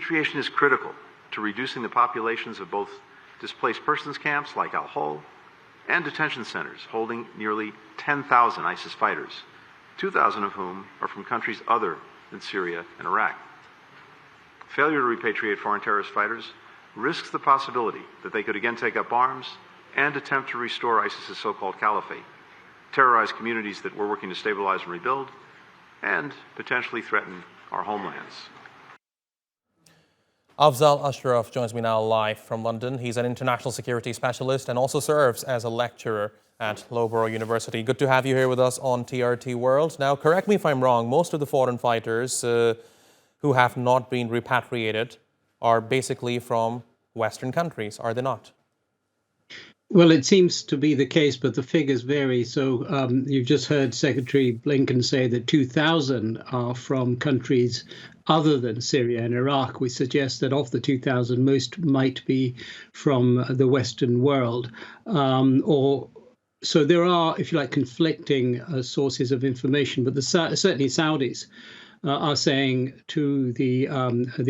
Repatriation is critical to reducing the populations of both displaced persons camps like Al-Hol and detention centers holding nearly 10,000 ISIS fighters, 2,000 of whom are from countries other than Syria and Iraq. Failure to repatriate foreign terrorist fighters risks the possibility that they could again take up arms and attempt to restore ISIS's so-called caliphate, terrorize communities that we're working to stabilize and rebuild, and potentially threaten our homelands. Afzal Ashraf joins me now live from London. He's an international security specialist and also serves as a lecturer at Loughborough University. Good to have you here with us on TRT World. Now, correct me if I'm wrong, most of the foreign fighters who have not been repatriated are basically from Western countries, are they not? Well, it seems to be the case, but the figures vary. So you've just heard Secretary Blinken say that 2,000 are from countries other than Syria and Iraq. We suggest that of the 2,000, most might be from the Western world. So there are, if you like, conflicting sources of information, but certainly Saudis are saying to the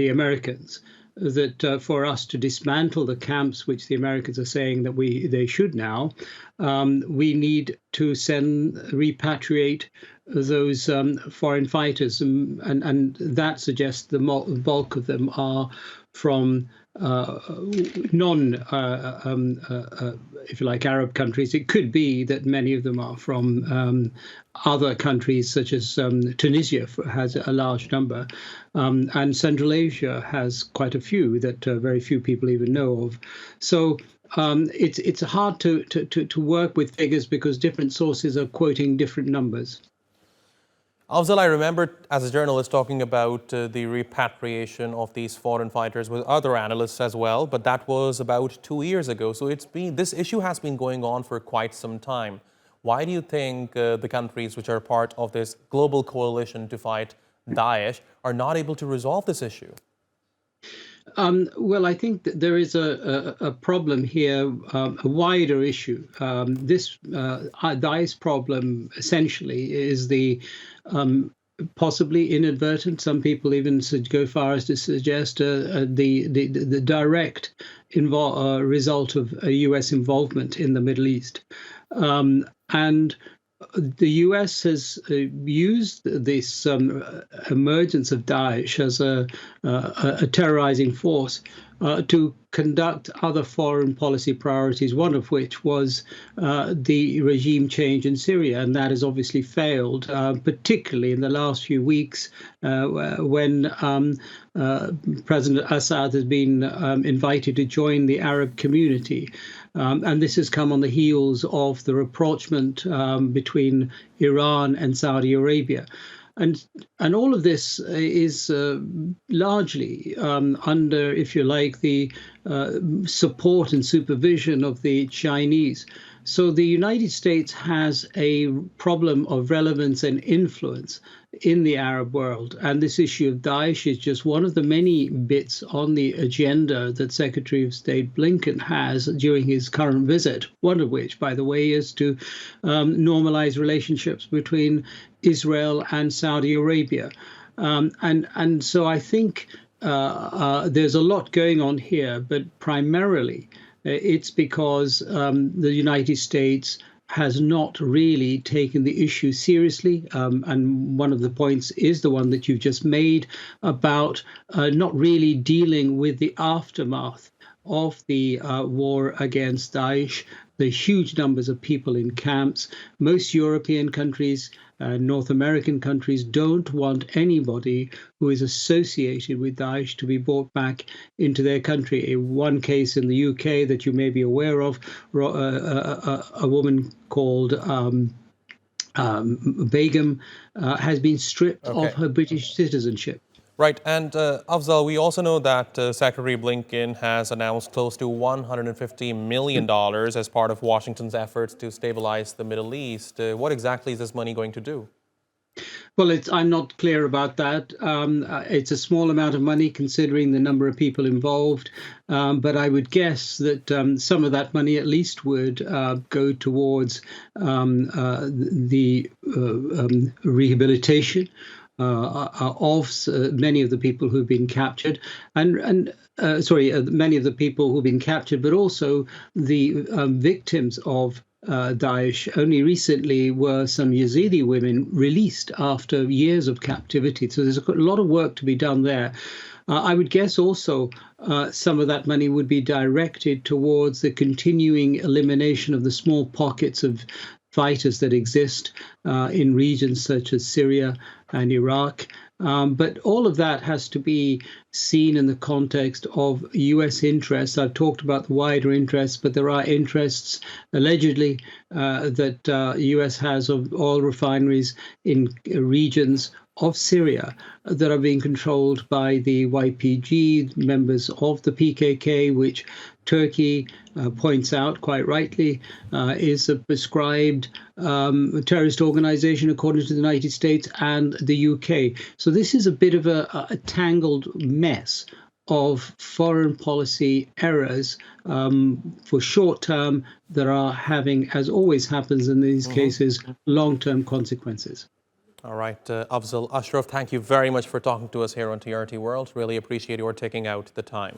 Americans that for us to dismantle the camps, which the Americans are saying that they should now, we need to repatriate those foreign fighters, and that suggests the bulk of them are from if you like, Arab countries. It could be that many of them are from other countries, such as Tunisia has a large number, and Central Asia has quite a few that very few people even know of. So it's hard to work with figures because different sources are quoting different numbers. Afzal, I remember as a journalist talking about the repatriation of these foreign fighters with other analysts as well, but that was about 2 years ago. So this issue has been going on for quite some time. Why do you think the countries which are part of this global coalition to fight Daesh are not able to resolve this issue? Well, I think that there is a problem here, a wider issue. This Daesh problem essentially is the possibly inadvertent, some people even go far as to suggest the direct result of a US involvement in the Middle East. And the US has used this emergence of Daesh as a terrorizing force to conduct other foreign policy priorities, one of which was the regime change in Syria. And that has obviously failed, particularly in the last few weeks when President Assad has been invited to join the Arab community. And this has come on the heels of the rapprochement between Iran and Saudi Arabia. And all of this is largely under, if you like, the support and supervision of the Chinese. So the United States has a problem of relevance and influence in the Arab world. And this issue of Daesh is just one of the many bits on the agenda that Secretary of State Blinken has during his current visit, one of which, by the way, is to normalize relationships between Israel and Saudi Arabia. And so I think there's a lot going on here, but primarily it's because the United States has not really taken the issue seriously. And one of the points is the one that you've just made about not really dealing with the aftermath of the war against Daesh, the huge numbers of people in camps. Most European countries, North American countries don't want anybody who is associated with Daesh to be brought back into their country. In one case in the UK that you may be aware of, a woman called Begum has been stripped of her British citizenship. Right. And Afzal, we also know that Secretary Blinken has announced close to $150 million as part of Washington's efforts to stabilize the Middle East. What exactly is this money going to do? Well, I'm not clear about that. It's a small amount of money considering the number of people involved. But I would guess that some of that money at least would go towards the rehabilitation many of the people who've been captured, many of the people who've been captured, but also the victims of Daesh. Only recently were some Yazidi women released after years of captivity. So there's a lot of work to be done there. I would guess also some of that money would be directed towards the continuing elimination of the small pockets of fighters that exist in regions such as Syria and Iraq. But all of that has to be seen in the context of U.S. interests. I've talked about the wider interests, but there are interests allegedly that the U.S. has of oil refineries in regions of Syria that are being controlled by the YPG, members of the PKK, which Turkey points out quite rightly is a prescribed terrorist organization according to the United States and the UK. So this is a bit of a tangled mess of foreign policy errors for short term that are having, as always happens in these cases, long-term consequences. All right, Afzal Ashraf, thank you very much for talking to us here on TRT World. Really appreciate your taking out the time.